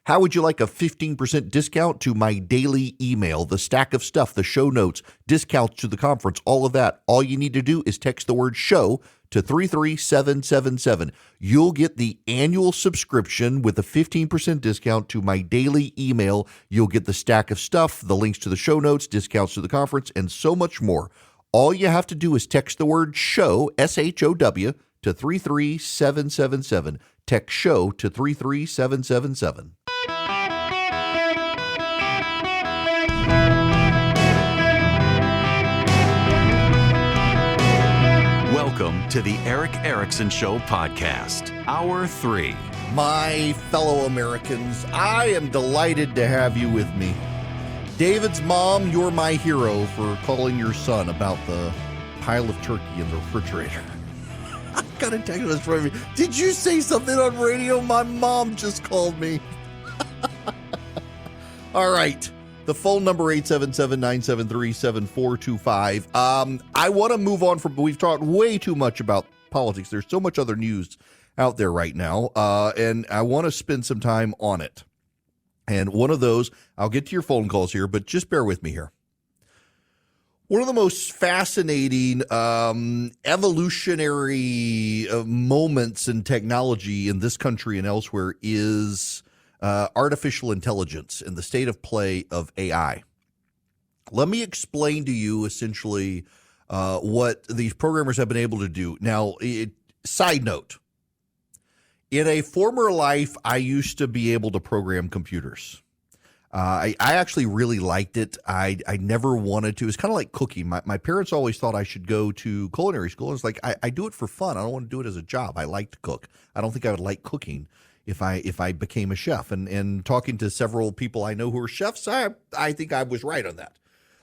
How would you like a 15% discount to my daily email, the stack of stuff, the show notes, discounts to the conference, all of that? All you need to do is text the word show to 33777. You'll get the annual subscription with a 15% discount to my daily email. You'll get the stack of stuff, the links to the show notes, discounts to the conference, and so much more. All you have to do is text the word show, SHOW, to 33777. Text show to 33777. Welcome to the Eric Erickson Show podcast, Hour 3. My fellow Americans, I am delighted to have you with me. David's mom, you're my hero for calling your son about the pile of turkey in the refrigerator. I got a text this from me. Did you say something on radio? My mom just called me. All right. The phone number 877-973-7425. I want to move on from, we've talked way too much about politics. There's so much other news out there right now, and I want to spend some time on it. And one of those, I'll get to your phone calls here, but just bear with me here. One of the most fascinating evolutionary moments in technology in this country and elsewhere is artificial intelligence and the state of play of AI. Let me explain to you essentially what these programmers have been able to do. Now, side note, in a former life, I used to be able to program computers. I actually really liked it. I never wanted to. It's kind of like cooking. My parents always thought I should go to culinary school. It's like, I do it for fun. I don't want to do it as a job. I like to cook. I don't think I would like cooking if I became a chef. And talking to several people I know who are chefs, I think I was right on that.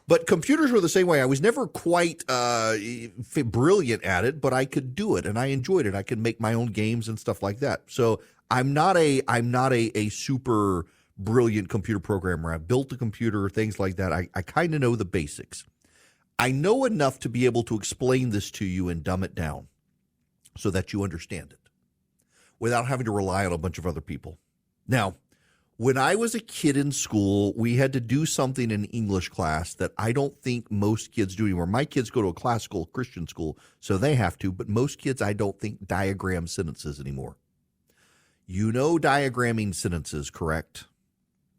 But computers were the same way. I was never quite brilliant at it, but I could do it and I enjoyed it. I could make my own games and stuff like that. So I'm not a super brilliant computer programmer. I built a computer, things like that. I kind of know the basics. I know enough to be able to explain this to you and dumb it down so that you understand it without having to rely on a bunch of other people. Now, when I was a kid in school, we had to do something in English class that I don't think most kids do anymore. My kids go to a classical Christian school, so they have to, but most kids I don't think diagram sentences anymore. You know diagramming sentences, correct?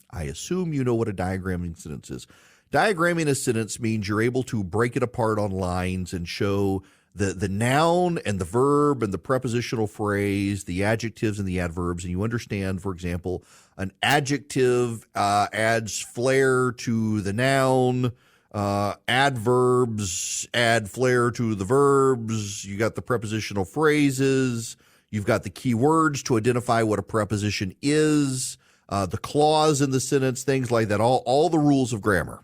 I assume you know what a diagramming sentence is. Diagramming a sentence means you're able to break it apart on lines and show the noun and the verb and the prepositional phrase, the adjectives and the adverbs, and you understand, for example, an adjective adds flair to the noun, adverbs add flair to the verbs, you got the prepositional phrases, you've got the key words to identify what a preposition is, the clause in the sentence, things like that, all the rules of grammar.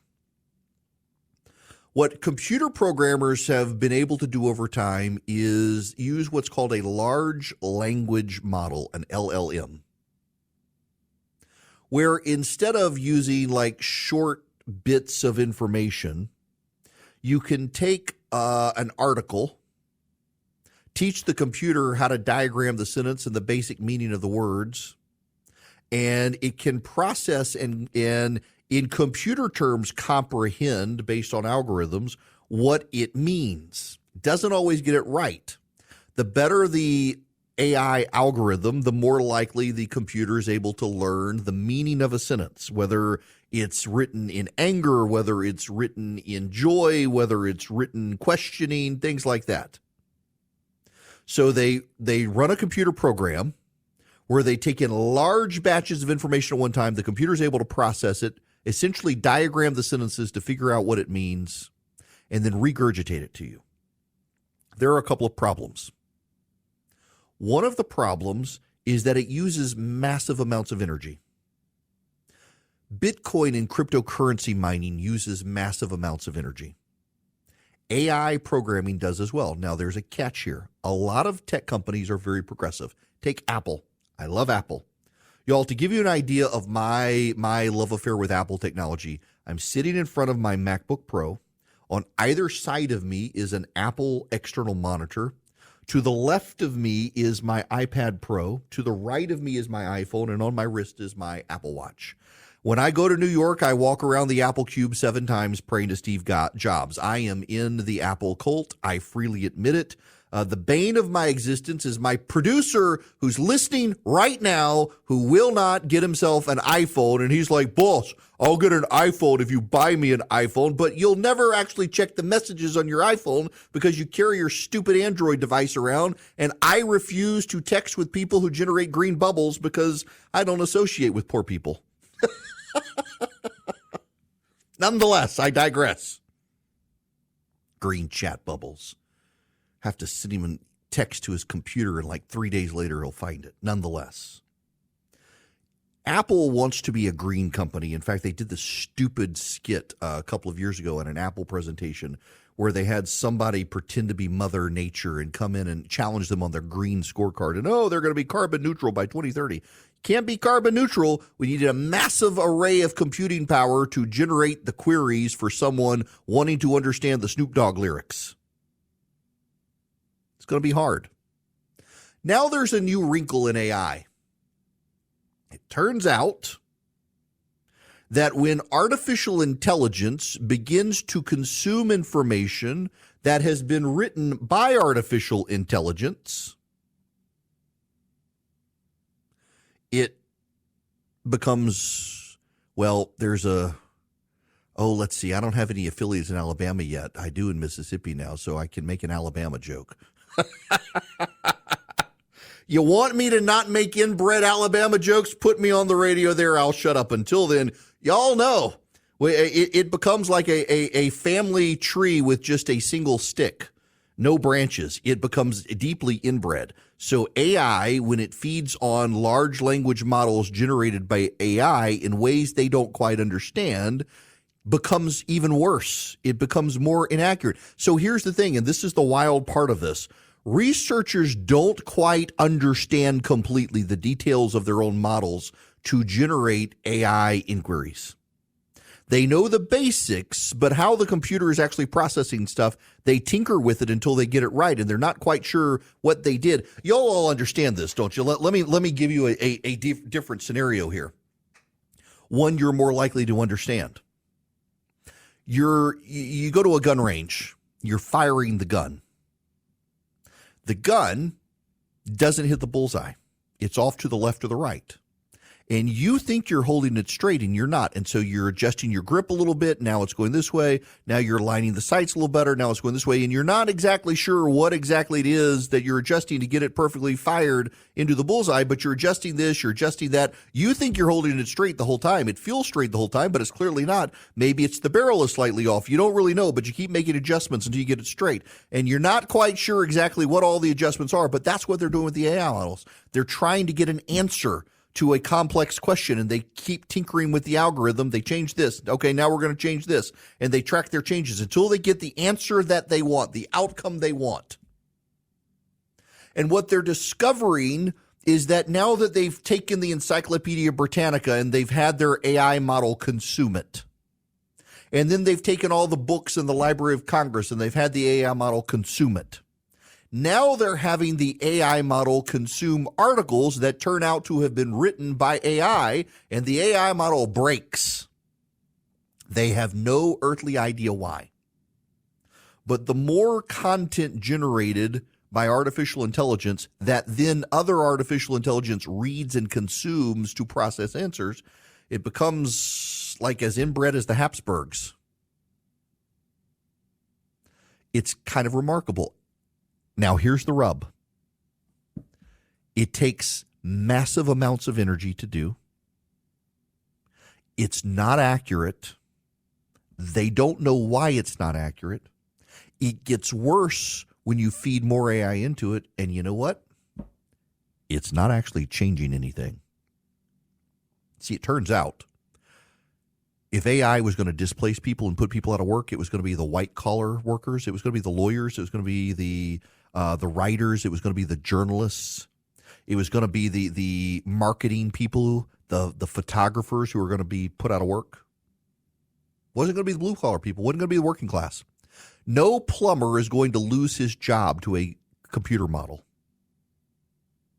What computer programmers have been able to do over time is use what's called a large language model, an LLM, where instead of using like short bits of information, you can take an article, teach the computer how to diagram the sentence and the basic meaning of the words, and it can process and in computer terms, comprehend based on algorithms what it means. Doesn't always get it right. The better the AI algorithm, the more likely the computer is able to learn the meaning of a sentence, whether it's written in anger, whether it's written in joy, whether it's written questioning, things like that. So they run a computer program where they take in large batches of information at one time. The computer is able to process it, essentially diagram the sentences to figure out what it means, and then regurgitate it to you. There are a couple of problems. One of the problems is that it uses massive amounts of energy. Bitcoin and cryptocurrency mining uses massive amounts of energy. AI programming does as well. Now, there's a catch here. A lot of tech companies are very progressive. Take Apple. I love Apple. Y'all, to give you an idea of my love affair with Apple technology, I'm sitting in front of my MacBook Pro. On either side of me is an Apple external monitor. To the left of me is my iPad Pro. To the right of me is my iPhone. And on my wrist is my Apple Watch. When I go to New York, I walk around the Apple Cube 7 times praying to Steve Jobs. I am in the Apple cult. I freely admit it. The bane of my existence is my producer who's listening right now, who will not get himself an iPhone. And he's like, boss, I'll get an iPhone if you buy me an iPhone, but you'll never actually check the messages on your iPhone because you carry your stupid Android device around. And I refuse to text with people who generate green bubbles because I don't associate with poor people. Nonetheless, I digress. Green chat bubbles. Have to send him a text to his computer, and like 3 days later, he'll find it. Nonetheless, Apple wants to be a green company. In fact, they did this stupid skit a couple of years ago in an Apple presentation where they had somebody pretend to be Mother Nature and come in and challenge them on their green scorecard. And, they're going to be carbon neutral by 2030. Can't be carbon neutral. We needed a massive array of computing power to generate the queries for someone wanting to understand the Snoop Dogg lyrics. It's going to be hard. Now there's a new wrinkle in AI. It turns out that when artificial intelligence begins to consume information that has been written by artificial intelligence, it becomes, let's see, I don't have any affiliates in Alabama yet. I do in Mississippi now, so I can make an Alabama joke. You want me to not make inbred Alabama jokes? Put me on the radio there. I'll shut up. Until then, y'all know it becomes like a family tree with just a single stick, no branches. It becomes deeply inbred. So AI, when it feeds on large language models generated by AI in ways they don't quite understand, becomes even worse. It becomes more inaccurate. So here's the thing, and this is the wild part of this. Researchers don't quite understand completely the details of their own models to generate AI inquiries. They know the basics, but how the computer is actually processing stuff, they tinker with it until they get it right, and they're not quite sure what they did. Y'all all understand this, don't you? Let me give you a different scenario here. One you're more likely to understand. You go to a gun range. You're firing the gun. The gun doesn't hit the bullseye. It's off to the left or the right. And you think you're holding it straight, and you're not. And so you're adjusting your grip a little bit. Now it's going this way. Now you're lining the sights a little better. Now it's going this way. And you're not exactly sure what exactly it is that you're adjusting to get it perfectly fired into the bullseye, but you're adjusting this, you're adjusting that. You think you're holding it straight the whole time. It feels straight the whole time, but it's clearly not. Maybe it's the barrel is slightly off. You don't really know, but you keep making adjustments until you get it straight. And you're not quite sure exactly what all the adjustments are, but that's what they're doing with the AI models. They're trying to get an answer to a complex question, and they keep tinkering with the algorithm. They change this. Okay, now we're going to change this. And they track their changes until they get the answer that they want, the outcome they want. And what they're discovering is that now that they've taken the Encyclopedia Britannica and they've had their AI model consume it, and then they've taken all the books in the Library of Congress and they've had the AI model consume it, now they're having the AI model consume articles that turn out to have been written by AI, and the AI model breaks. They have no earthly idea why. But the more content generated by artificial intelligence that then other artificial intelligence reads and consumes to process answers, it becomes like as inbred as the Habsburgs. It's kind of remarkable. Now, here's the rub. It takes massive amounts of energy to do. It's not accurate. They don't know why it's not accurate. It gets worse when you feed more AI into it. And you know what? It's not actually changing anything. See, it turns out if AI was going to displace people and put people out of work, it was going to be the white-collar workers. It was going to be the lawyers. It was going to be the writers. It was going to be the journalists. It was going to be the marketing people, the photographers who were going to be put out of work. Wasn't going to be the blue-collar people. Wasn't going to be the working class. No plumber is going to lose his job to a computer model,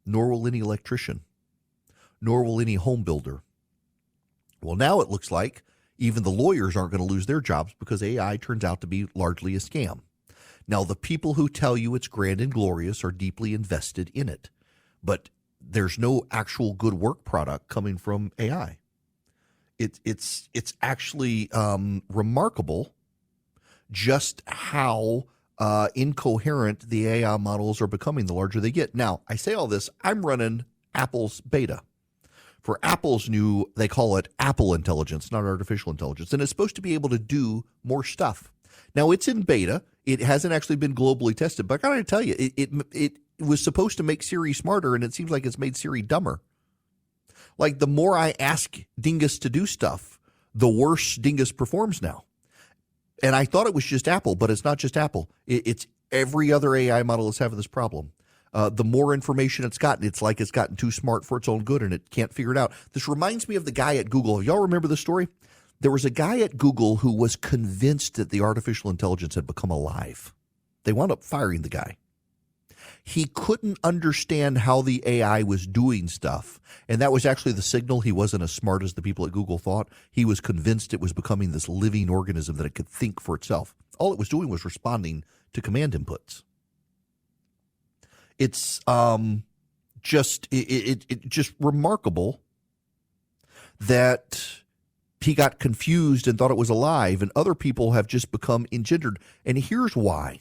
nor will any electrician, nor will any home builder. Well, now it looks like even the lawyers aren't going to lose their jobs because AI turns out to be largely a scam. Now, the people who tell you it's grand and glorious are deeply invested in it, but there's no actual good work product coming from AI. It's actually remarkable just how incoherent the AI models are becoming the larger they get. Now, I say all this, I'm running Apple's beta. For Apple's new, they call it Apple Intelligence, not artificial intelligence, and it's supposed to be able to do more stuff. Now, it's in beta. It hasn't actually been globally tested, but I got to tell you, it was supposed to make Siri smarter, and it seems like it's made Siri dumber. Like, the more I ask Dingus to do stuff, the worse Dingus performs now. And I thought it was just Apple, but it's not just Apple. It's every other AI model is having this problem. The more information it's gotten, it's like it's gotten too smart for its own good, and it can't figure it out. This reminds me of the guy at Google. Y'all remember the story? There was a guy at Google who was convinced that the artificial intelligence had become alive. They wound up firing the guy. He couldn't understand how the AI was doing stuff, and that was actually the signal he wasn't as smart as the people at Google thought. He was convinced it was becoming this living organism that it could think for itself. All it was doing was responding to command inputs. It's just remarkable that he got confused and thought it was alive, and other people have just become engendered. And here's why.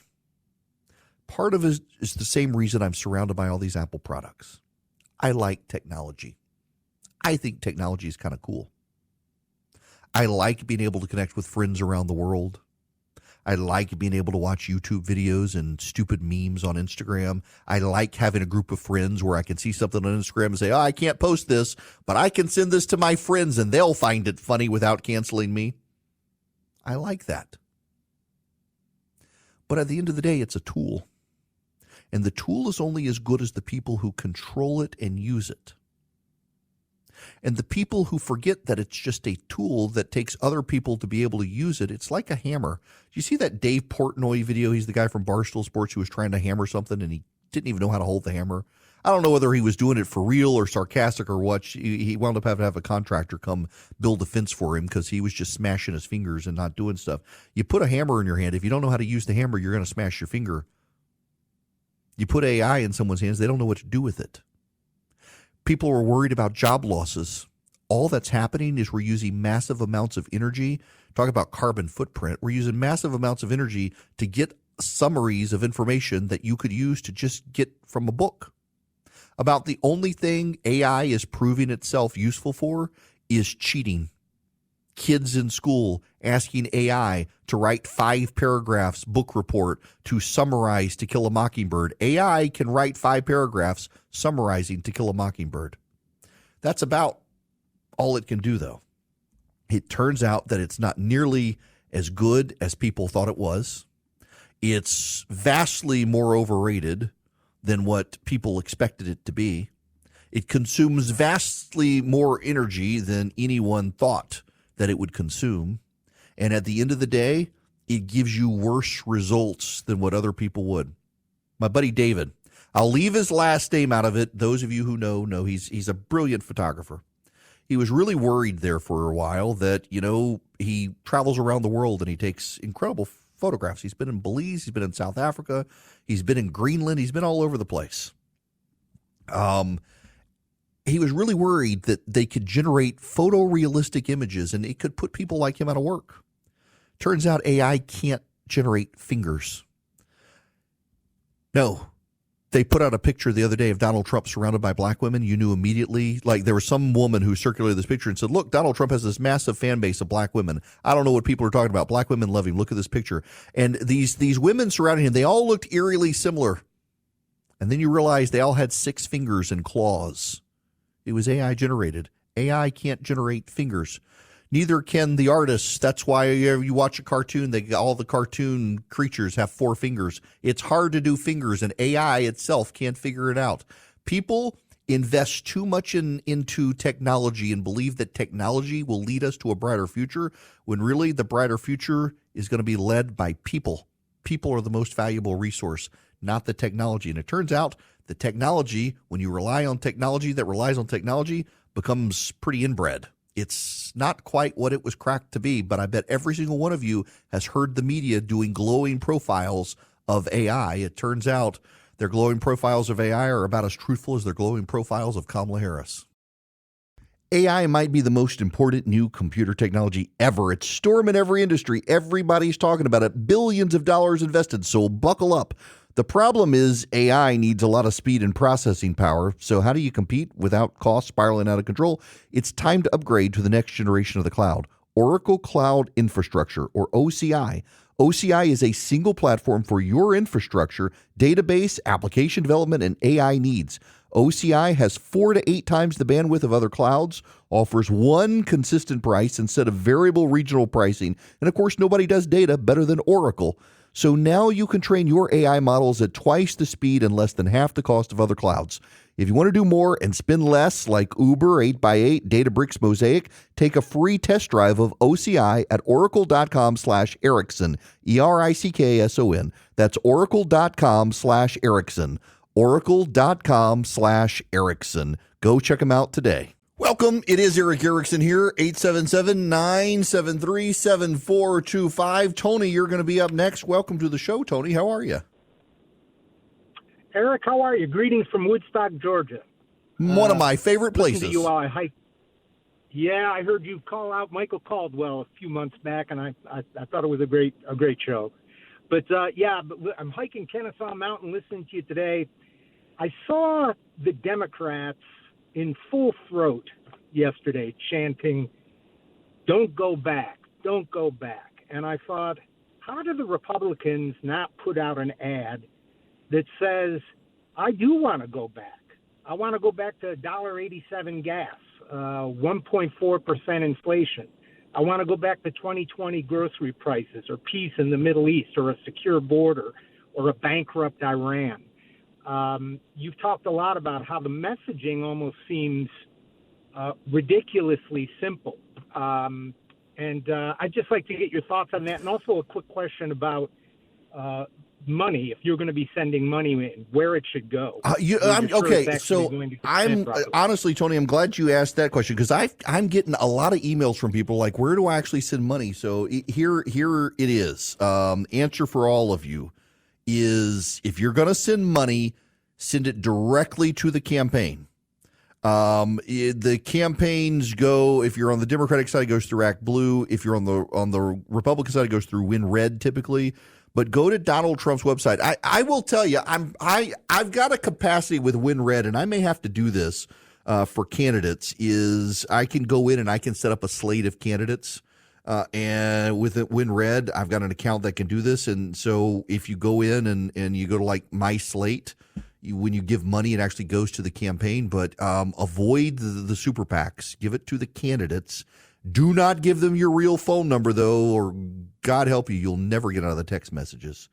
Part of it is the same reason I'm surrounded by all these Apple products. I like technology. I think technology is kind of cool. I like being able to connect with friends around the world. I like being able to watch YouTube videos and stupid memes on Instagram. I like having a group of friends where I can see something on Instagram and say, oh, I can't post this, but I can send this to my friends and they'll find it funny without canceling me. I like that. But at the end of the day, it's a tool. And the tool is only as good as the people who control it and use it. And the people who forget that it's just a tool that takes other people to be able to use it, it's like a hammer. Do you see that Dave Portnoy video? He's the guy from Barstool Sports who was trying to hammer something and he didn't even know how to hold the hammer. I don't know whether he was doing it for real or sarcastic or what. He wound up having to have a contractor come build a fence for him because he was just smashing his fingers and not doing stuff. You put a hammer in your hand. If you don't know how to use the hammer, you're going to smash your finger. You put AI in someone's hands, they don't know what to do with it. People are worried about job losses. All that's happening is we're using massive amounts of energy. Talk about carbon footprint. We're using massive amounts of energy to get summaries of information that you could use to just get from a book. About the only thing AI is proving itself useful for is cheating. Kids in school asking AI to write 5 paragraphs book report to summarize To Kill a Mockingbird. AI can write 5 paragraphs summarizing To Kill a Mockingbird. That's about all it can do, though. It turns out that it's not nearly as good as people thought it was. It's vastly more overrated than what people expected it to be. It consumes vastly more energy than anyone thought that it would consume. And at the end of the day, it gives you worse results than what other people would. My buddy David, I'll leave his last name out of it. Those of you who know he's a brilliant photographer. He was really worried there for a while that, he travels around the world and he takes incredible photographs. He's been in Belize, he's been in South Africa, he's been in Greenland, he's been all over the place. He was really worried that they could generate photorealistic images and it could put people like him out of work. Turns out AI can't generate fingers. No. They put out a picture the other day of Donald Trump surrounded by black women. You knew immediately, like there was some woman who circulated this picture and said, look, Donald Trump has this massive fan base of black women. I don't know what people are talking about. Black women love him. Look at this picture. And these women surrounding him, they all looked eerily similar. And then you realize they all had 6 fingers and claws. It was AI generated. AI can't generate fingers. Neither can the artists. That's why you watch a cartoon, all the cartoon creatures have 4 fingers. It's hard to do fingers, and AI itself can't figure it out. People invest too much into technology and believe that technology will lead us to a brighter future, when really the brighter future is going to be led by people. People are the most valuable resource. not the technology. And it turns out the technology, when you rely on technology that relies on technology, becomes pretty inbred. It's not quite what it was cracked to be, but I bet every single one of you has heard the media doing glowing profiles of AI. It turns out their glowing profiles of AI are about as truthful as their glowing profiles of Kamala Harris. AI might be the most important new computer technology ever. It's storming every industry. Everybody's talking about it. Billions of dollars invested, so buckle up. The problem is AI needs a lot of speed and processing power. So how do you compete without costs spiraling out of control? It's time to upgrade to the next generation of the cloud. Oracle Cloud Infrastructure, or OCI. OCI is a single platform for your infrastructure, database, application development, and AI needs. OCI has 4 to 8 times the bandwidth of other clouds, offers one consistent price instead of variable regional pricing, and of course, nobody does data better than Oracle. So now you can train your AI models at twice the speed and less than half the cost of other clouds. If you want to do more and spend less, like Uber, 8x8, Databricks, Mosaic, take a free test drive of OCI at oracle.com/Erickson, ERICKSON. That's oracle.com/Erickson, oracle.com/Erickson. Go check them out today. Welcome. It is Eric Erickson here, 877-973-7425. Tony, you're going to be up next. Welcome to the show, Tony. How are you? Eric, how are you? Greetings from Woodstock, Georgia. One of my favorite places. To you while I hike. Yeah, I heard you call out Michael Caldwell a few months back, and I thought it was a great show. But I'm hiking Kennesaw Mountain, listening to you today. I saw the Democrats in full throat yesterday chanting, "Don't go back, don't go back." And I thought, how do the Republicans not put out an ad that says, I do want to go back. I want to go back to $1.87 gas, 1.4% inflation. I want to go back to 2020 grocery prices, or peace in the Middle East, or a secure border, or a bankrupt Iran. You've talked a lot about how the messaging almost seems ridiculously simple. And I'd just like to get your thoughts on that. And also a quick question about money, if you're going to be sending money in, where it should go. Honestly, Tony, I'm glad you asked that question, because I'm getting a lot of emails from people like, where do I actually send money? So here it is. Answer for all of you is, if you're going to send money, send it directly to the campaign. The campaigns go, if you're on the Democratic side, it goes through Act Blue. If you're on the Republican side, it goes through Win Red typically. But go to Donald Trump's website. I will tell you, I've got a capacity with Win Red, and I may have to do this for candidates. Is I can go in and I can set up a slate of candidates. And with Win Red, I've got an account that can do this. And so if you go in and you go to like My Slate, when you give money, it actually goes to the campaign. But avoid the super PACs. Give it to the candidates. Do not give them your real phone number, though, or God help you, you'll never get out of the text messages.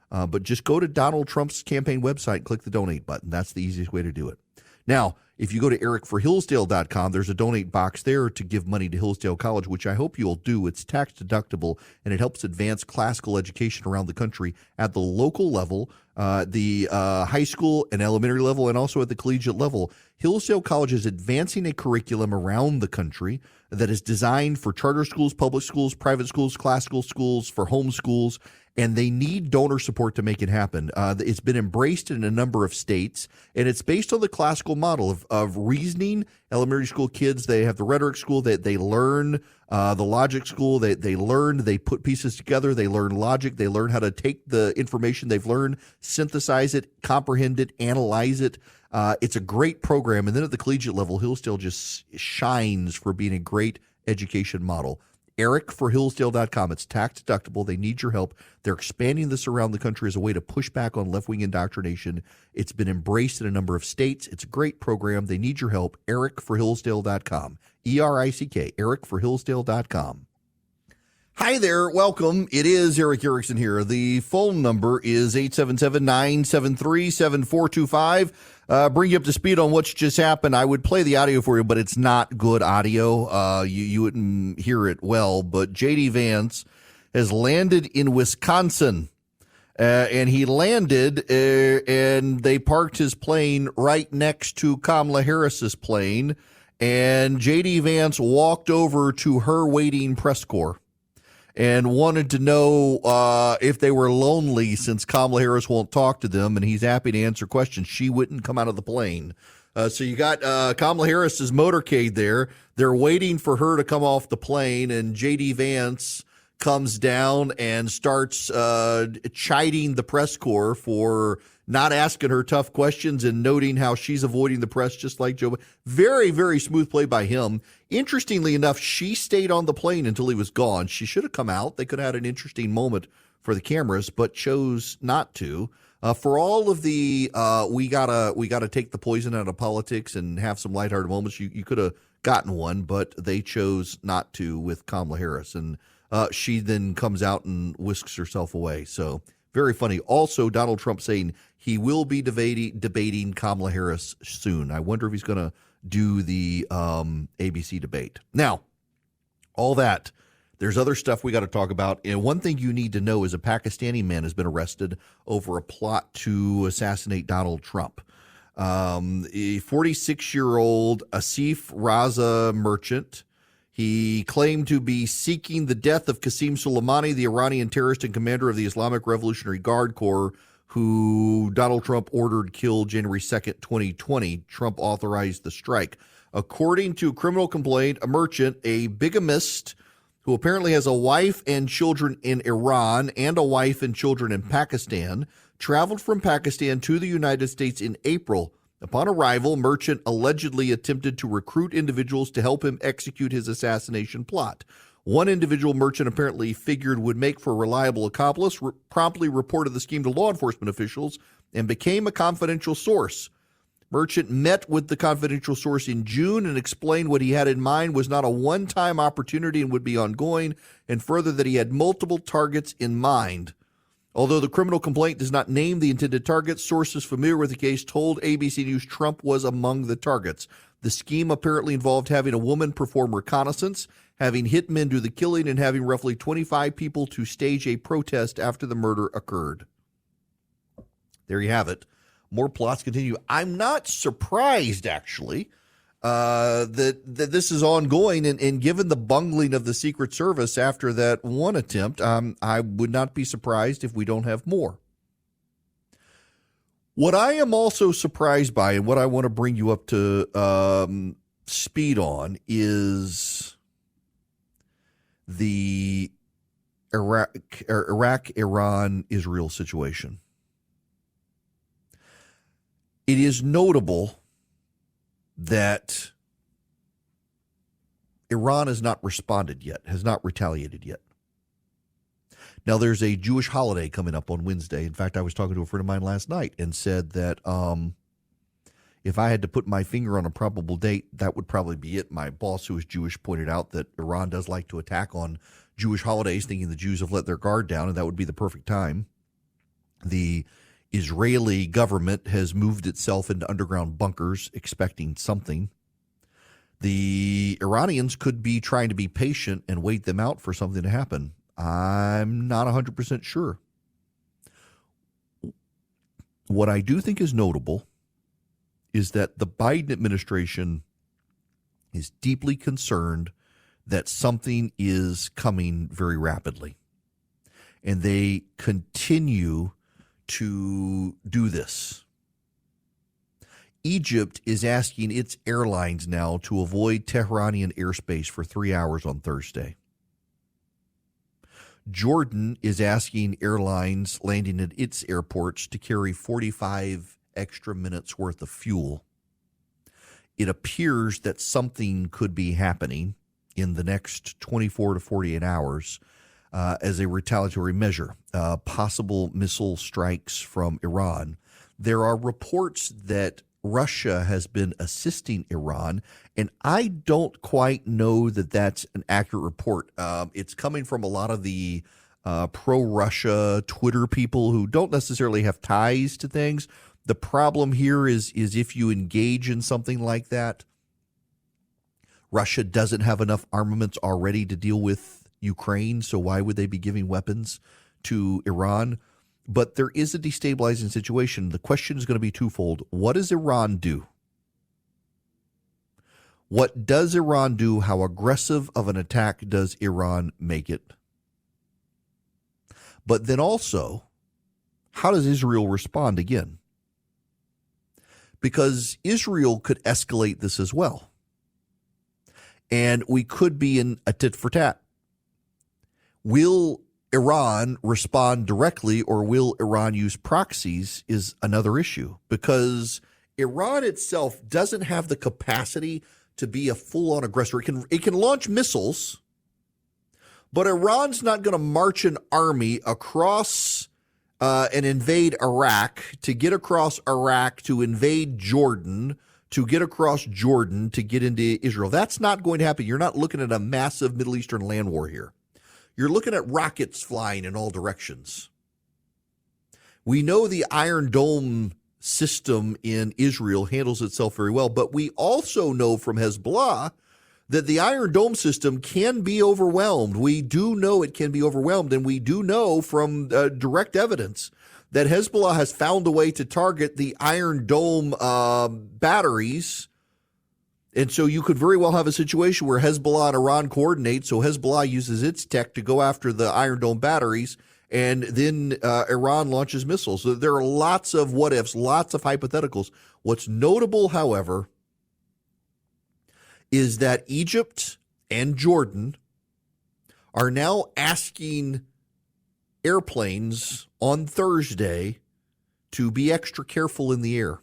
But just go to Donald Trump's campaign website and click the donate button. That's the easiest way to do it. Now, if you go to ericforhillsdale.com, there's a donate box there to give money to Hillsdale College, which I hope you'll do. It's tax deductible, and it helps advance classical education around the country at the local level, the high school and elementary level, and also at the collegiate level. Hillsdale College is advancing a curriculum around the country that is designed for charter schools, public schools, private schools, classical schools, for home schools, and they need donor support to make it happen. It's been embraced in a number of states, and it's based on the classical model of reasoning. Elementary school kids, they have the rhetoric school, they learn the logic school, they put pieces together, they learn logic, they learn how to take the information they've learned, synthesize it, comprehend it, analyze it. It's a great program. And then at the collegiate level, Hillsdale just shines for being a great education model. ericforhillsdale.com. It's tax deductible. They need your help. They're expanding this around the country as a way to push back on left-wing indoctrination. It's been embraced in a number of states. It's a great program. They need your help. ericforhillsdale.com. ERICK, ericforhillsdale.com. Hi there. Welcome. It is Eric Erickson here. The phone number is 877-973-7425. Bring you up to speed on what's just happened. I would play the audio for you, but it's not good audio. You wouldn't hear it well. But J.D. Vance has landed in Wisconsin. And he landed, and they parked his plane right next to Kamala Harris's plane. And J.D. Vance walked over to her waiting press corps and wanted to know if they were lonely since Kamala Harris won't talk to them, and he's happy to answer questions. She wouldn't come out of the plane. So you got Kamala Harris's motorcade there. They're waiting for her to come off the plane, and J.D. Vance comes down and starts chiding the press corps for not asking her tough questions and noting how she's avoiding the press just like Joe. Very, very smooth play by him. Interestingly enough, she stayed on the plane until he was gone. She should have come out. They could have had an interesting moment for the cameras, but chose not to. For all of the we gotta take the poison out of politics and have some lighthearted moments, you could have gotten one, but they chose not to with Kamala Harris. And she then comes out and whisks herself away. So very funny. Also, Donald Trump saying he will be debating Kamala Harris soon. I wonder if he's going to do the ABC debate. Now, all that, there's other stuff we got to talk about. And one thing you need to know is a Pakistani man has been arrested over a plot to assassinate Donald Trump. A 46-year-old Asif Raza merchant. He claimed to be seeking the death of Qasem Soleimani, the Iranian terrorist and commander of the Islamic Revolutionary Guard Corps, who Donald Trump ordered killed January 2nd, 2020. Trump authorized the strike. According to a criminal complaint, a merchant, a bigamist, who apparently has a wife and children in Iran and a wife and children in Pakistan, traveled from Pakistan to the United States in April. Upon arrival, Merchant allegedly attempted to recruit individuals to help him execute his assassination plot. One individual Merchant apparently figured would make for a reliable accomplice, promptly reported the scheme to law enforcement officials, and became a confidential source. Merchant met with the confidential source in June and explained what he had in mind was not a one-time opportunity and would be ongoing, and further that he had multiple targets in mind. Although the criminal complaint does not name the intended targets, sources familiar with the case told ABC News Trump was among the targets. The scheme apparently involved having a woman perform reconnaissance, having hitmen do the killing, and having roughly 25 people to stage a protest after the murder occurred. There you have it. More plots continue. I'm not surprised, actually, that this is ongoing, and given the bungling of the Secret Service after that one attempt, I would not be surprised if we don't have more. What I am also surprised by, and what I want to bring you up to speed on, is the Iraq, Iran, Israel situation. It is notable that Iran has not responded yet, has not retaliated yet. Now, there's a Jewish holiday coming up on Wednesday. In fact, I was talking to a friend of mine last night and said that if I had to put my finger on a probable date, that would probably be it. My boss, who is Jewish, pointed out that Iran does like to attack on Jewish holidays, thinking the Jews have let their guard down, and that would be the perfect time. The Israeli government has moved itself into underground bunkers, expecting something. The Iranians could be trying to be patient and wait them out for something to happen. I'm not 100% sure. What I do think is notable is that the Biden administration is deeply concerned that something is coming very rapidly. And they continue to do this. Egypt is asking its airlines now to avoid Tehranian airspace for 3 hours on Thursday. Jordan is asking airlines landing at its airports to carry 45 extra minutes worth of fuel. It appears that something could be happening in the next 24 to 48 hours as a retaliatory measure, possible missile strikes from Iran. There are reports that Russia has been assisting Iran, and I don't quite know that that's an accurate report. It's coming from a lot of the pro-Russia Twitter people who don't necessarily have ties to things. The problem here is if you engage in something like that, Russia doesn't have enough armaments already to deal with Ukraine, so why would they be giving weapons to Iran? But there is a destabilizing situation. The question is going to be twofold. What does Iran do? What does Iran do? How aggressive of an attack does Iran make it? But then also, how does Israel respond again? Because Israel could escalate this as well. And we could be in a tit for tat. Will Iran respond directly or will Iran use proxies is another issue, because Iran itself doesn't have the capacity to be a full-on aggressor. It can launch missiles, but Iran's not going to march an army across and invade Iraq, to get across Iraq, to invade Jordan, to get across Jordan, to get into Israel. That's not going to happen. You're not looking at a massive Middle Eastern land war here. You're looking at rockets flying in all directions. We know the Iron Dome system in Israel handles itself very well, but we also know from Hezbollah that the Iron Dome system can be overwhelmed. We do know it can be overwhelmed, and we do know from direct evidence that Hezbollah has found a way to target the Iron Dome batteries. And so you could very well have a situation where Hezbollah and Iran coordinate, so Hezbollah uses its tech to go after the Iron Dome batteries, and then Iran launches missiles. So there are lots of what-ifs, lots of hypotheticals. What's notable, however, is that Egypt and Jordan are now asking airplanes on Thursday to be extra careful in the air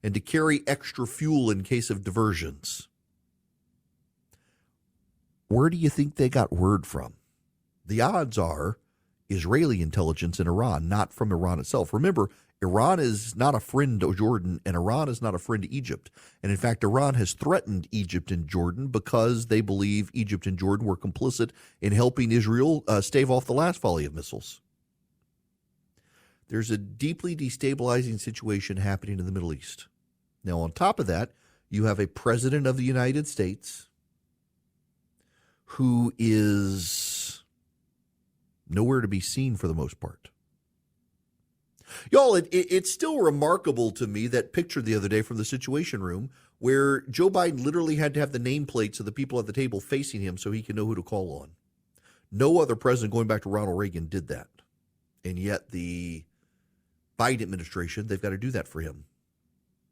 and to carry extra fuel in case of diversions. Where do you think they got word from? The odds are Israeli intelligence in Iran, not from Iran itself. Remember, Iran is not a friend to Jordan, and Iran is not a friend to Egypt. And in fact, Iran has threatened Egypt and Jordan because they believe Egypt and Jordan were complicit in helping Israel stave off the last volley of missiles. There's a deeply destabilizing situation happening in the Middle East. Now, on top of that, you have a president of the United States who is nowhere to be seen for the most part. Y'all, it's still remarkable to me, that picture the other day from the Situation Room where Joe Biden literally had to have the nameplates of the people at the table facing him so he can know who to call on. No other president, going back to Ronald Reagan, did that. And yet the Biden administration, they've got to do that for him.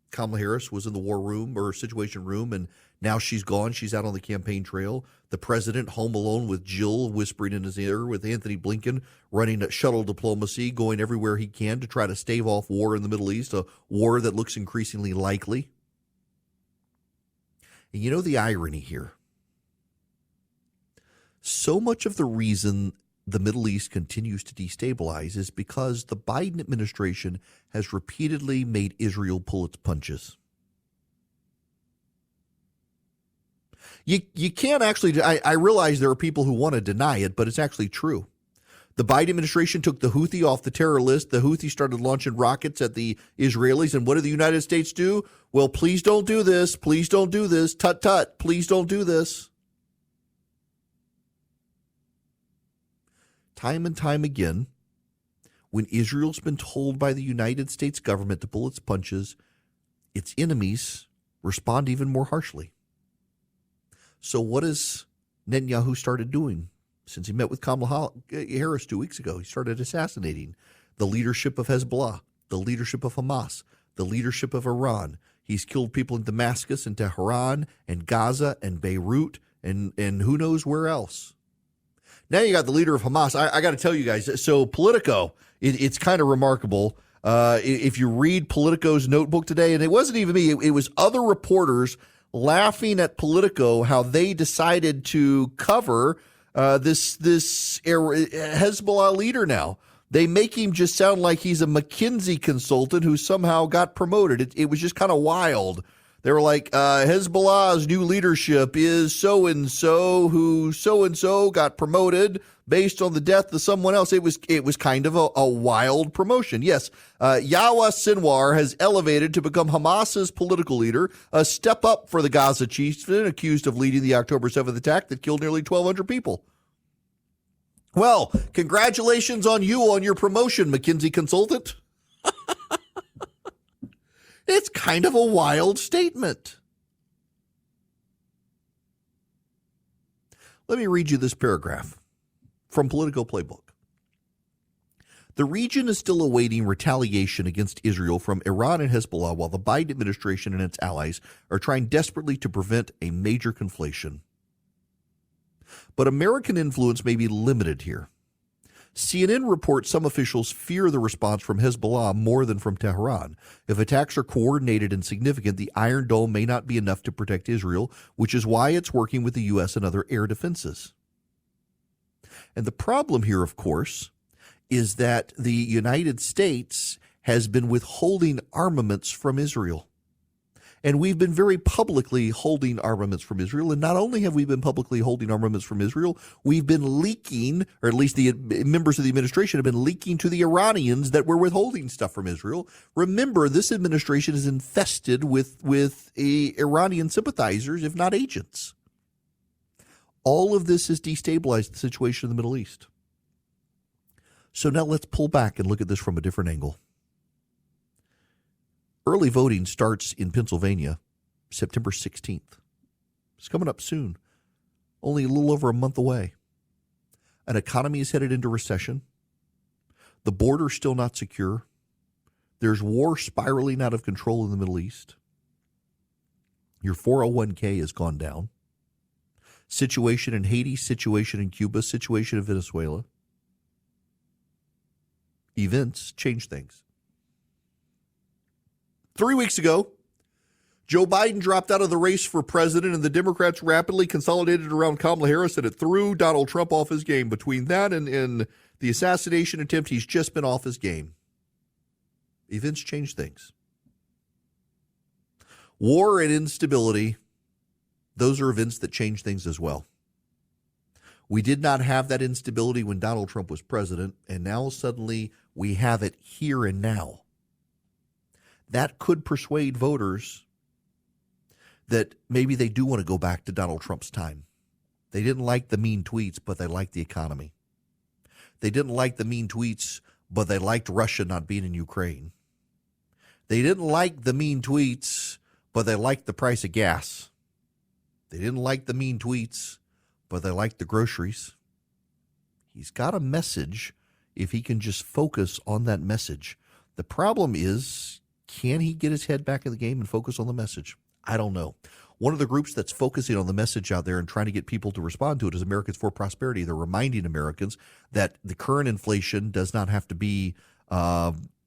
Kamala Harris was in the war room or Situation Room, and now she's gone. She's out on the campaign trail. The president home alone with Jill whispering in his ear, with Anthony Blinken running a shuttle diplomacy, going everywhere he can to try to stave off war in the Middle East, a war that looks increasingly likely. And you know the irony here? So much of the reason the Middle East continues to destabilize is because the Biden administration has repeatedly made Israel pull its punches. You can't actually, I realize there are people who want to deny it, but it's actually true. The Biden administration took the Houthi off the terror list. The Houthi started launching rockets at the Israelis. And what did the United States do? Well, please don't do this. Please don't do this. Tut, tut. Please don't do this. Time and time again, when Israel's been told by the United States government to pull its punches, its enemies respond even more harshly. So what has Netanyahu started doing since he met with Kamala Harris 2 weeks ago? He started assassinating the leadership of Hezbollah, the leadership of Hamas, the leadership of Iran. He's killed people in Damascus and Tehran and Gaza and Beirut and who knows where else. Now you got the leader of Hamas. I got to tell you guys, so Politico, it's kind of remarkable. If you read Politico's notebook today, and it wasn't even me, it was other reporters laughing at Politico, how they decided to cover this Hezbollah leader now. They make him just sound like he's a McKinsey consultant who somehow got promoted. It was just kind of wild. They were like, Hezbollah's new leadership is so-and-so who so-and-so got promoted based on the death of someone else. It was kind of a wild promotion. Yes, Yahya Sinwar has elevated to become Hamas's political leader, a step up for the Gaza chieftain accused of leading the October 7th attack that killed nearly 1,200 people. Well, congratulations on you on your promotion, McKinsey consultant. It's kind of a wild statement. Let me read you this paragraph from Politico Playbook. The region is still awaiting retaliation against Israel from Iran and Hezbollah, while the Biden administration and its allies are trying desperately to prevent a major conflation. But American influence may be limited here. CNN reports some officials fear the response from Hezbollah more than from Tehran. If attacks are coordinated and significant, the Iron Dome may not be enough to protect Israel, which is why it's working with the U.S. and other air defenses. And the problem here, of course, is that the United States has been withholding armaments from Israel. And we've been very publicly holding armaments from Israel. And not only have we been publicly holding armaments from Israel, we've been leaking, or at least the members of the administration have been leaking to the Iranians that we're withholding stuff from Israel. Remember, this administration is infested with Iranian sympathizers, if not agents. All of this has destabilized the situation in the Middle East. So now let's pull back and look at this from a different angle. Early voting starts in Pennsylvania September 16th. It's coming up soon, only a little over a month away. An economy is headed into recession. The border's still not secure. There's war spiraling out of control in the Middle East. Your 401k has gone down. Situation in Haiti, situation in Cuba, situation in Venezuela. Events change things. 3 weeks ago, Joe Biden dropped out of the race for president, and the Democrats rapidly consolidated around Kamala Harris, and it threw Donald Trump off his game. Between that and the assassination attempt, he's just been off his game. Events change things. War and instability, those are events that change things as well. We did not have that instability when Donald Trump was president, and now suddenly we have it here and now. That could persuade voters that maybe they do want to go back to Donald Trump's time. They didn't like the mean tweets, but they liked the economy. They didn't like the mean tweets, but they liked Russia not being in Ukraine. They didn't like the mean tweets, but they liked the price of gas. They didn't like the mean tweets, but they liked the groceries. He's got a message if he can just focus on that message. The problem is, can he get his head back in the game and focus on the message? I don't know. One of the groups that's focusing on the message out there and trying to get people to respond to it is Americans for Prosperity. They're reminding Americans that the current inflation does not have to be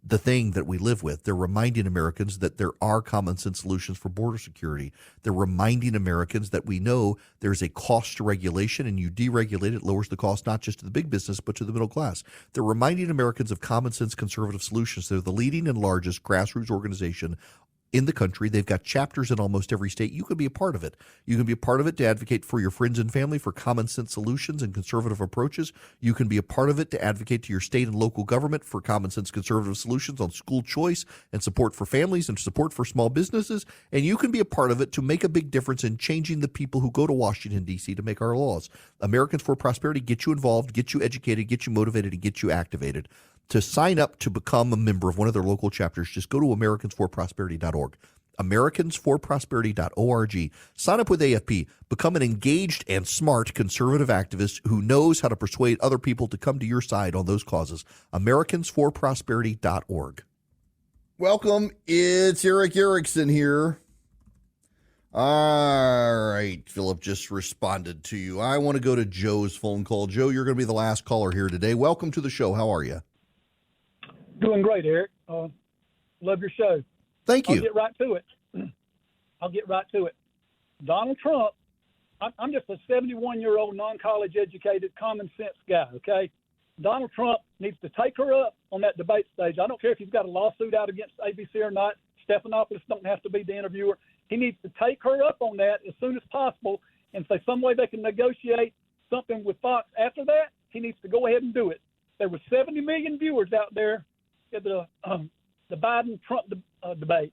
the thing that we live with. They're reminding Americans that there are common sense solutions for border security. They're reminding Americans that we know there's a cost to regulation, and you deregulate it lowers the cost not just to the big business but to the middle class. They're reminding Americans of common sense conservative solutions. They're the leading and largest grassroots organization in the country. They've got chapters in almost every state. You can be a part of it. You can be a part of it to advocate for your friends and family for common sense solutions and conservative approaches. You can be a part of it to advocate to your state and local government for common sense conservative solutions on school choice and support for families and support for small businesses. And you can be a part of it to make a big difference in changing the people who go to Washington, D.C. to make our laws. Americans for Prosperity get you involved, get you educated, get you motivated, and get you activated. To sign up to become a member of one of their local chapters, just go to americansforprosperity.org. americansforprosperity.org. Sign up with AFP. Become an engaged and smart conservative activist who knows how to persuade other people to come to your side on those causes. americansforprosperity.org. Welcome. It's Eric Erickson here. All right. Philip just responded to you. I want to go to Joe's phone call. Joe, you're going to be the last caller here today. Welcome to the show. How are you? Doing great, Eric. Love your show. Thank you. I'll get right to it. Donald Trump, I'm just a 71-year-old, non-college educated, common sense guy, okay? Donald Trump needs to take her up on that debate stage. I don't care if he's got a lawsuit out against ABC or not. Stephanopoulos don't have to be the interviewer. He needs to take her up on that as soon as possible and say some way they can negotiate something with Fox after that. He needs to go ahead and do it. There were 70 million viewers out there at the Biden-Trump debate.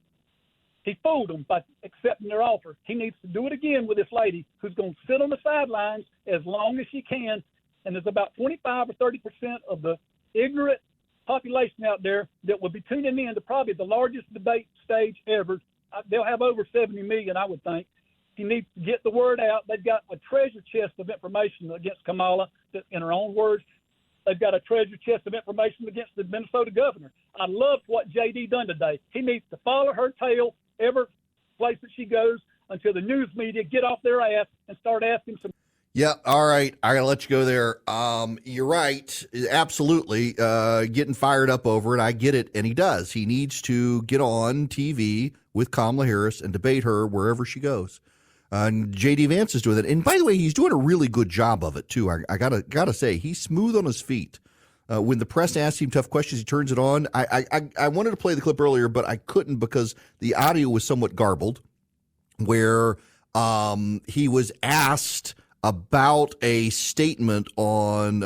He fooled them by accepting their offer. He needs to do it again with this lady who's going to sit on the sidelines as long as she can and there's about 25 or 30% of the ignorant population out there that will be tuning in to probably the largest debate stage ever. They'll have over 70 million, I would think. He needs to get the word out. They've got a treasure chest of information against Kamala, in her own words. They've got a treasure chest of information against the Minnesota governor. I loved what J.D. done today. He needs to follow her tail every place that she goes until the news media get off their ass and start asking some. Yeah, all right. I got to let you go there. You're right. Absolutely. Getting fired up over it. I get it. And he does. He needs to get on TV with Kamala Harris and debate her wherever she goes. And J.D. Vance is doing that. And by the way, he's doing a really good job of it, too. I gotta say, he's smooth on his feet. When the press asks him tough questions, he turns it on. I wanted to play the clip earlier, but I couldn't because the audio was somewhat garbled, where he was asked about a statement on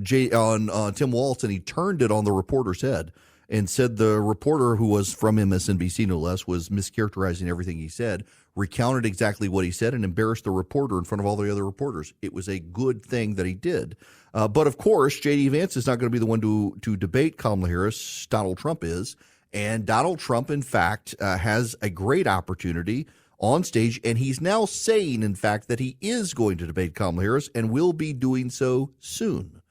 Tim Walz, and he turned it on the reporter's head and said the reporter, who was from MSNBC no less, was mischaracterizing everything he said, recounted exactly what he said, and embarrassed the reporter in front of all the other reporters. It was a good thing that he did. But, of course, J.D. Vance is not going to be the one to debate Kamala Harris. Donald Trump is. And Donald Trump, in fact, has a great opportunity on stage, and he's now saying, in fact, that he is going to debate Kamala Harris and will be doing so soon,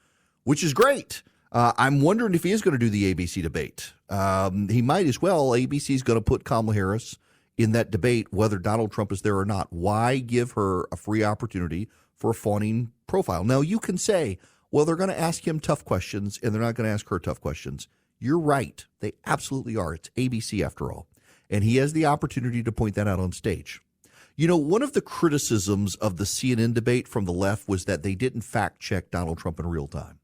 which is great. I'm wondering if he is going to do the ABC debate. He might as well. ABC is going to put Kamala Harris in that debate, whether Donald Trump is there or not. Why give her a free opportunity for a fawning profile? Now, you can say, well, they're going to ask him tough questions and they're not going to ask her tough questions. You're right. They absolutely are. It's ABC after all. And he has the opportunity to point that out on stage. You know, one of the criticisms of the CNN debate from the left was that they didn't fact check Donald Trump in real time.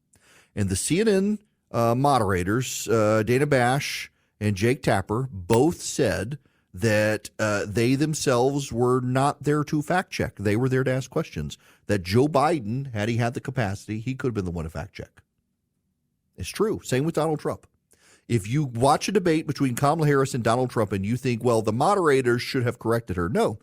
And the CNN moderators, Dana Bash and Jake Tapper, both said that they themselves were not there to fact check. They were there to ask questions. That Joe Biden, had he had the capacity, he could have been the one to fact check. It's true. Same with Donald Trump. If you watch a debate between Kamala Harris and Donald Trump and you think, well, the moderators should have corrected her. No,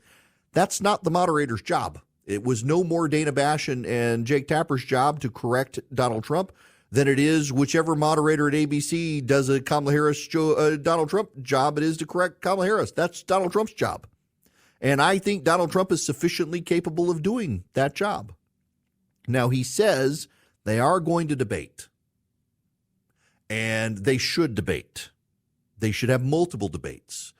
that's not the moderator's job. It was no more Dana Bash and Jake Tapper's job to correct Donald Trump than it is whichever moderator at ABC does a Kamala Harris, Donald Trump job. It is to correct Kamala Harris. That's Donald Trump's job. And I think Donald Trump is sufficiently capable of doing that job. Now, he says they are going to debate. And they should debate. They should have multiple debates.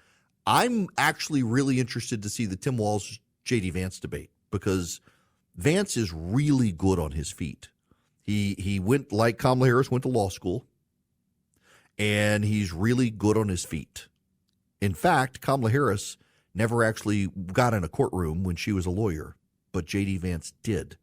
I'm actually really interested to see the Tim Walz, J.D. Vance debate because Vance is really good on his feet. He went, like Kamala Harris, went to law school, and he's really good on his feet. In fact, Kamala Harris never actually got in a courtroom when she was a lawyer, but J.D. Vance did.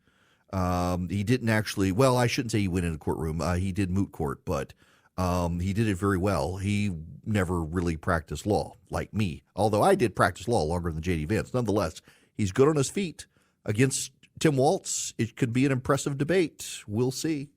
He didn't actually, well, I shouldn't say he went in a courtroom. He did moot court, but he did it very well. He never really practiced law like me, although I did practice law longer than J.D. Vance. Nonetheless, he's good on his feet. Against Tim Walz, it could be an impressive debate. We'll see.